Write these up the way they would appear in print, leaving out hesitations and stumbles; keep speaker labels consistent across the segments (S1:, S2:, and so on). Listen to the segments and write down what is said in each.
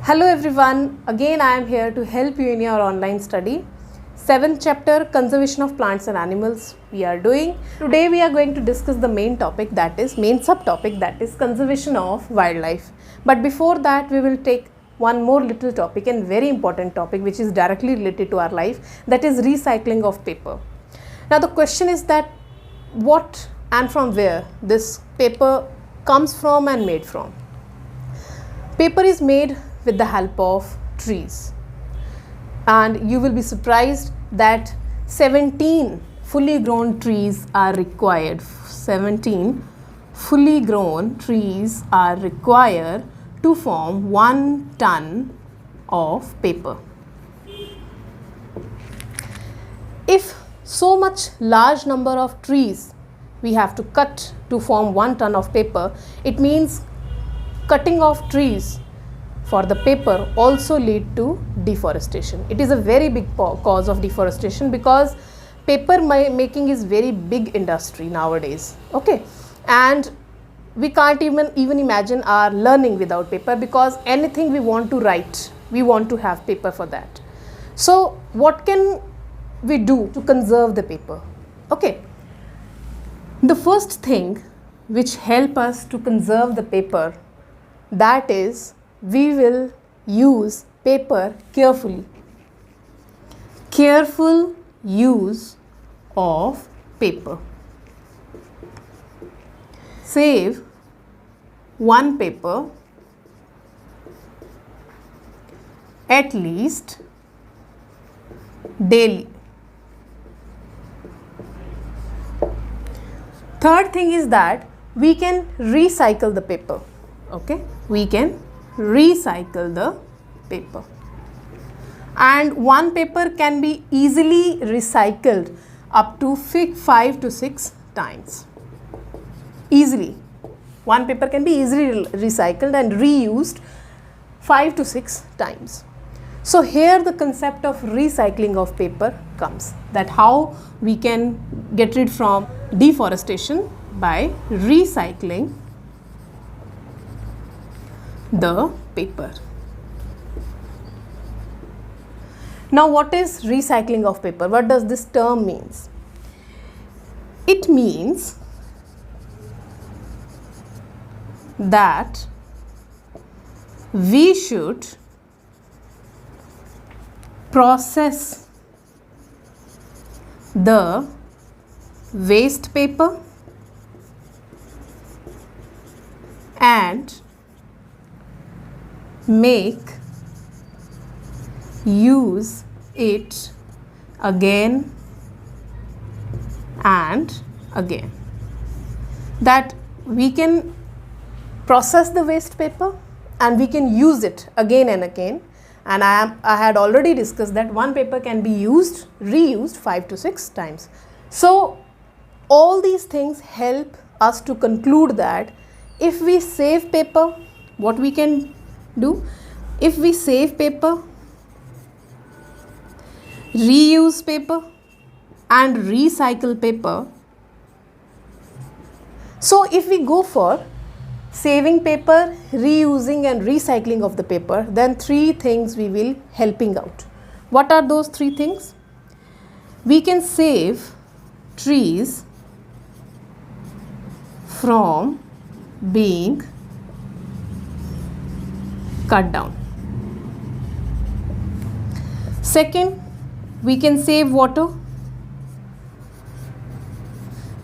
S1: Hello everyone, again I am here to help you in your online study. 7th chapter, Conservation of Plants and Animals we are doing. Today we are going to discuss the main subtopic that is conservation of wildlife. But before that we will take one more little topic and very important topic which is directly related to our life, that is recycling of paper. Now the question is that what and from where this paper comes from and made from. Paper is made with the help of trees, and you will be surprised that 17 fully grown trees are required. 17 fully grown trees are required to form 1 ton of paper. If so much large number of trees we have to cut to form 1 ton of paper, it means cutting of trees for the paper also lead to deforestation. It is a very big cause of deforestation because paper making is very big industry nowadays. Okay, and we can't even imagine our learning without paper, because anything we want to write, we want to have paper for that. So what can we do to conserve the paper? Okay, the first thing which help us to conserve the paper, that is we will use paper carefully. Careful use of paper. Save one paper at least daily. Third thing is that we can recycle the paper. Okay, we can recycle the paper, and one paper can be easily recycled up to 5 to 6 times. Easily, one paper can be easily recycled and reused 5 to 6 times. So here the concept of recycling of paper comes, that how we can get rid from deforestation by recycling the paper. Now what is recycling of paper? What does this term means? It means that we should process the waste paper and use it again and again. That we can process the waste paper and we can use it again and again, and I had already discussed that one paper can be reused 5 to 6 times. So all these things help us to conclude that if we save paper, what we can do? If we save paper, reuse paper and recycle paper. So if we go for saving paper, reusing and recycling of the paper, then 3 things we will helping out. What are those 3 things? We can save trees from being cut down. Second, we can save water,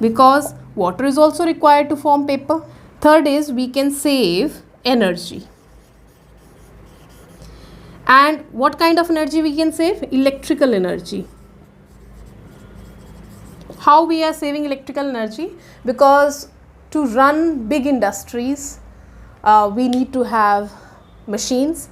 S1: because water is also required to form paper. Third is we can save energy. And what kind of energy we can save? Electrical energy. How we are saving electrical energy? Because to run big industries, we need to have machines,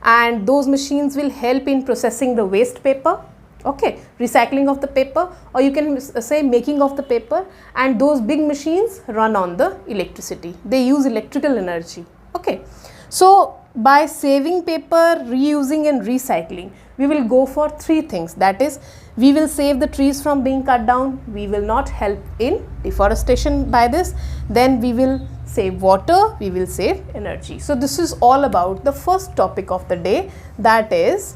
S1: and those machines will help in processing the waste paper. Okay, recycling of the paper, or you can say making of the paper, and those big machines run on the electricity. They use electrical energy. Okay, so by saving paper, reusing and recycling, we will go for 3 things. That is, we will save the trees from being cut down, we will not help in deforestation by this, then we will save water, we will save energy. So this is all about the first topic of the day, that is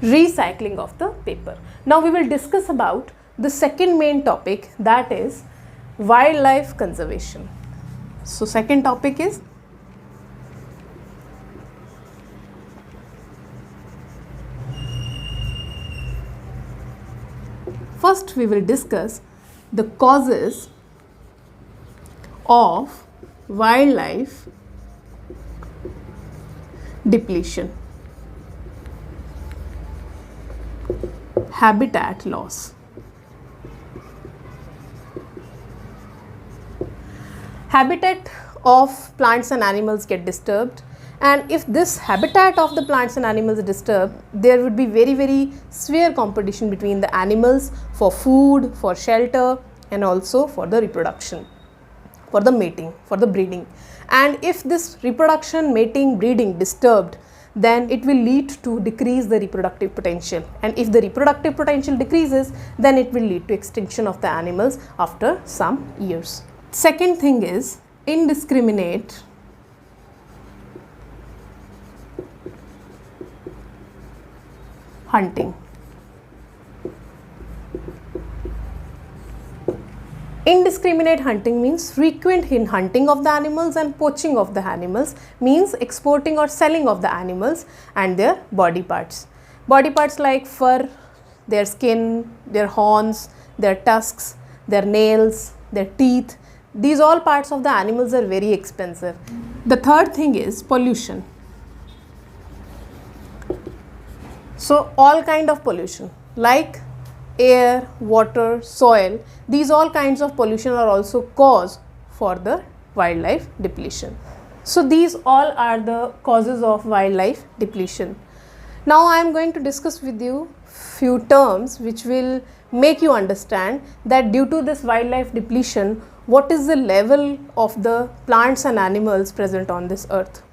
S1: recycling of the paper. Now we will discuss about the second main topic, that is wildlife conservation. So second topic is first we will discuss the causes of wildlife depletion, habitat loss. Habitat of plants and animals get disturbed, and if this habitat of the plants and animals is disturbed, there would be very severe competition between the animals for food, for shelter, and also for the reproduction, for the mating, for the breeding. And if this reproduction, mating, breeding disturbed, then it will lead to decrease the reproductive potential, and if the reproductive potential decreases, then it will lead to extinction of the animals after some years. Second thing is indiscriminate hunting. Indiscriminate hunting means frequent hunting of the animals and poaching of the animals, means exporting or selling of the animals and their body parts. Body parts like fur, their skin, their horns, their tusks, their nails, their teeth. These all parts of the animals are very expensive. The third thing is pollution. So all kind of pollution like air, water, soil, these all kinds of pollution are also cause for the wildlife depletion. So these all are the causes of wildlife depletion. Now I am going to discuss with you few terms which will make you understand that due to this wildlife depletion, what is the level of the plants and animals present on this earth.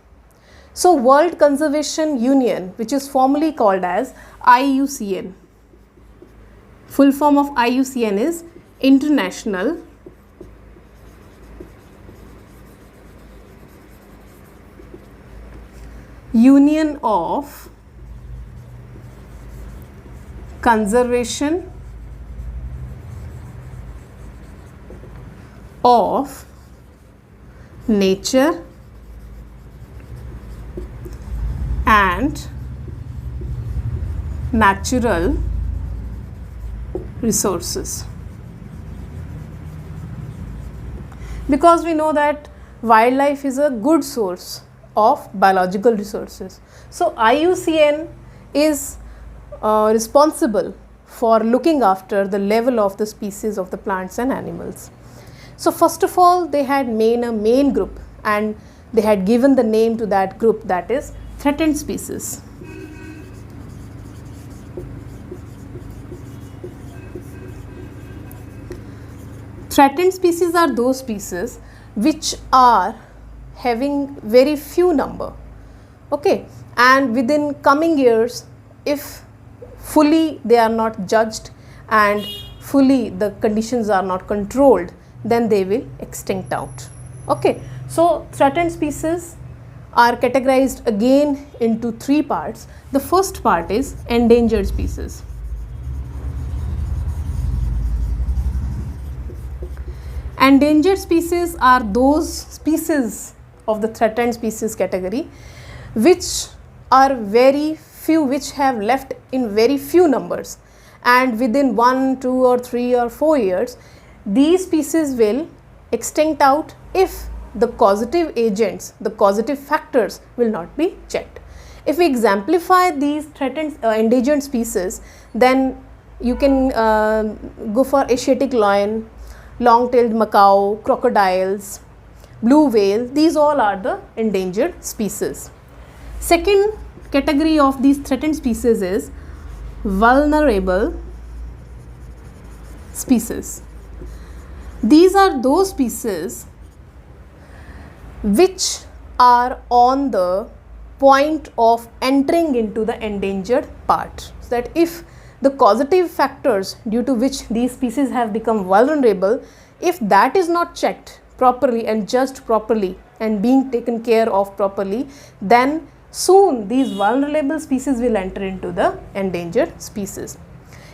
S1: So World Conservation Union, which is formally called as IUCN, full form of IUCN is International Union of Conservation of Nature and Natural Resources. Because we know that wildlife is a good source of biological resources. So IUCN is responsible for looking after the level of the species of the plants and animals. So first of all, they had made a main group and they had given the name to that group, that is threatened species. Threatened species are those species which are having very few number, okay, and within coming years, if fully they are not judged and fully the conditions are not controlled, then they will extinct out. Okay, so threatened species are categorized again into three parts. The first part is endangered species. Endangered species are those species of the threatened species category which are very few, which have left in very few numbers, and within 1, 2 or 3 or 4 years these species will extinct out if the causative agents, the causative factors will not be checked. If we exemplify these threatened endangered species, then you can go for Asiatic lion, long-tailed macaw, crocodiles, blue whale. These all are the endangered species. Second category of these threatened species is vulnerable species. These are those species which are on the point of entering into the endangered part, so that if the causative factors due to which these species have become vulnerable If that is not checked properly and judged properly and being taken care of properly, then soon these vulnerable species will enter into the endangered species.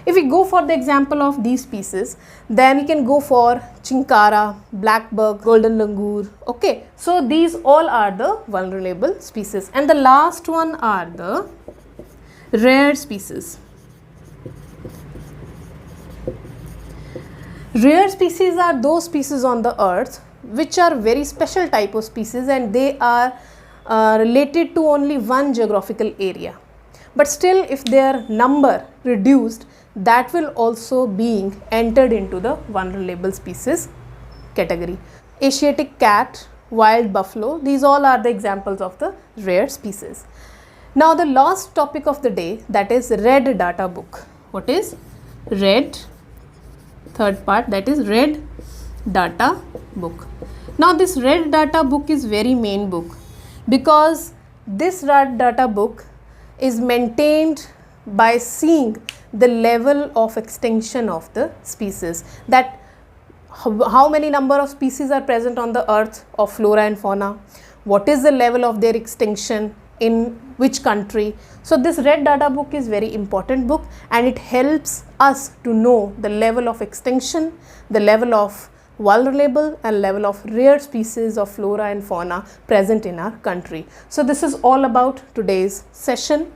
S1: If we go for the example of these species, then we can go for chinkara, blackbug, golden langur. Okay, so these all are the vulnerable species, and the last one are the rare species. Rare species are those species on the earth which are very special type of species, and they are related to only one geographical area. But still, if their number reduced, that will also being entered into the vulnerable species category. Asiatic cat, wild buffalo, these all are the examples of the rare species. Now the last topic of the day, that is red data book. What is red? Third part, that is red data book. Now this red data book is very main book, because this red data book is maintained by seeing the level of extinction of the species, that how many number of species are present on the earth of flora and fauna, what is the level of their extinction, in which country. So this red data book is very important book, and it helps us to know the level of extinction, the level of vulnerable and level of rare species of flora and fauna present in our country. So this is all about today's session.